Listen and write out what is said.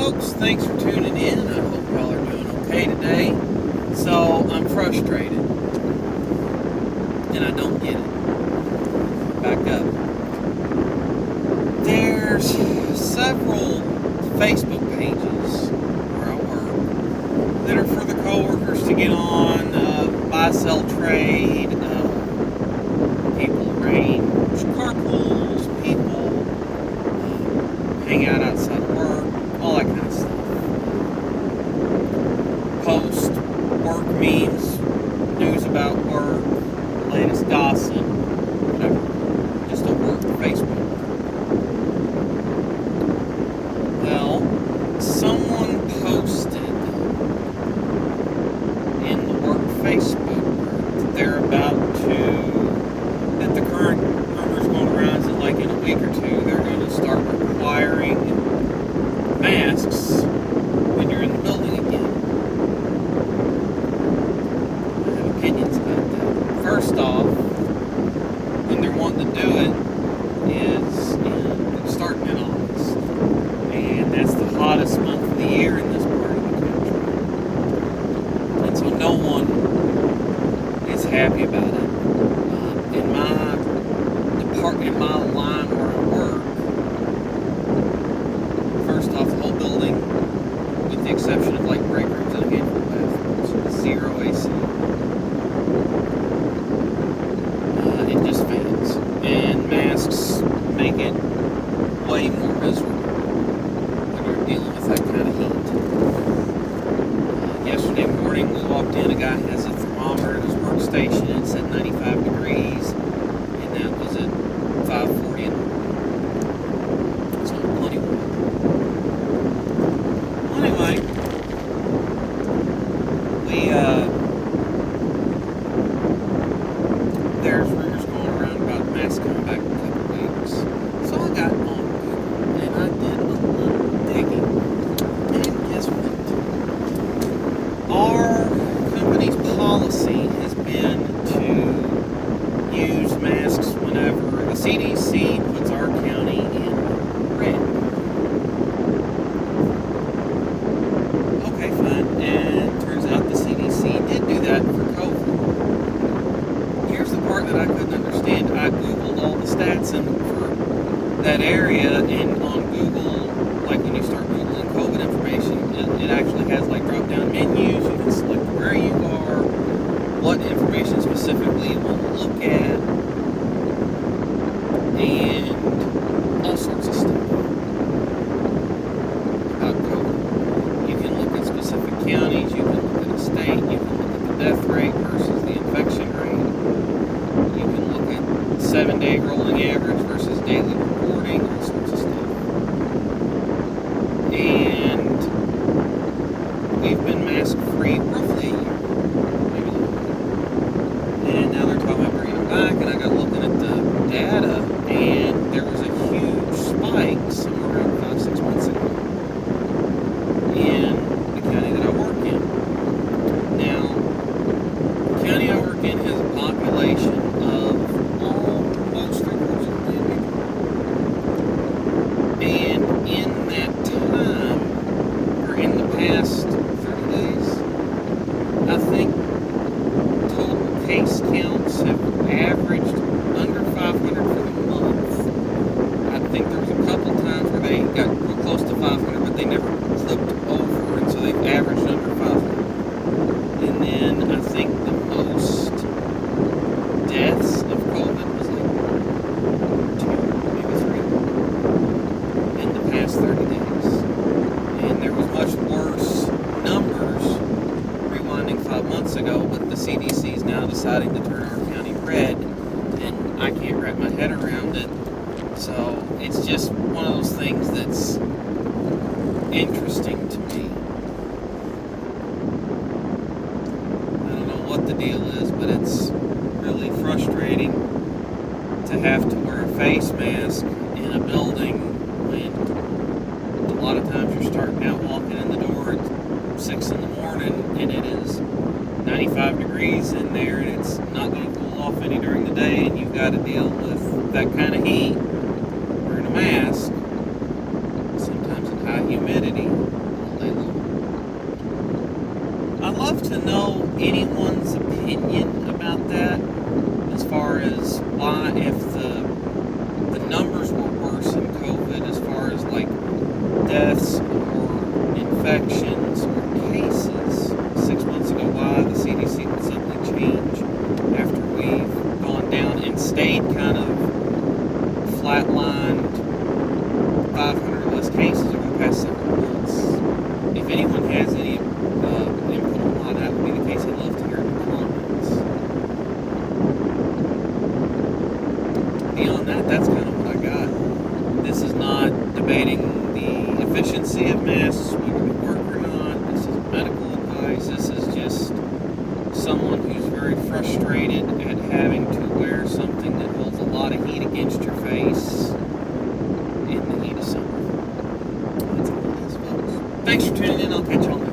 folks, thanks for tuning in. I hope y'all are doing okay today. So, I'm frustrated, and I don't get it. Back up. There's several Facebook pages where I work that are for the coworkers to get on, buy, sell, trade, people arrange carpools, people hang out outside of work, all that kind of stuff. Post work memes, news about work, latest gossip, whatever. Just a work Facebook. Well, someone posted in the work Facebook that they're about that the current rumors going around is that like in a week or two, they're going to start requiring masks when you're in the building again. I have opinions about that. First off, when they're wanting to do it is starting in August. And that's the hottest month of the year in this part of the country. And so no one is happy about it. In my department, in my line where I work, first off, the whole building, with the exception of like break rooms and a handful of bathrooms, zero AC. It just fans. And masks make it way more miserable when you're dealing with that kind of heat. Yesterday morning, we walked in, a guy has a thermometer at his workstation, it said 95 degrees, and that was at 5:40 in the morning. So plenty warm. Anyway, there's rumors going around about masks coming back in a couple of weeks. So I got on Google and I did a little digging. And guess what? Our company's policy has been to use masks whenever the CDC puts our county in red. Okay, fine. And turns out the CDC did do that for COVID. Here's the part that I couldn't understand. I Googled all the stats for that area, and on Google, like when you start Googling COVID information, it actually has like drop-down menus. You can select where you are, what information specifically you want to look at, and all sorts of stuff about COVID. You can look at specific counties, you can look at a state, you can look at the death rate versus the infection rate. You can look at 7-day rolling average versus daily reporting, all sorts of stuff. And we've been mask-free roughly a year, maybe a little bit. And now they're talking about bringing them back, and I got looking at the data, and there was a huge spike somewhere around 5-6 months ago in the county that I work in. Now, the county I work in has a population of almost 3/4 of a million people. And in that time, or in the past 30 days, I think total case counts have averaged under 500 for the month. I think there was a couple times where they got real close to 500, but they never clipped over, and so they've averaged under 500. And then I think the most deaths of COVID was like 2, maybe 3 in the past 30 days. And there was much worse numbers rewinding 5 months ago, but the CDC is now deciding to turn our county red, and I can't wrap my head around it. So it's just one of those things that's interesting to me. I don't know what the deal is, but it's really frustrating to have to wear a face mask in a building when a lot of times you're starting out walking in the door at 6 in the morning and it is 95 degrees in there and it's not going to cool off any during the day, and you've got to deal with that kind of heat wearing a mask, sometimes in high humidity. anyone's opinion about that, as far as why, if the numbers were worse in COVID, as far as like deaths or infections or cases 6 months ago, why the CDC would suddenly change after we've gone down and stayed kind of flatlined 500 less cases over the past several months. If anyone has any input on why that would be the case, I'd love to hear it in the comments. Beyond that, that's kind of what I got. This is not debating the efficiency of masks, whether they work or not. This is medical advice. This is just someone who's very frustrated at having to wear something that holds a lot of heat against your face in the heat of summer. That's all it is, folks. Thanks for tuning in. I'll catch you on the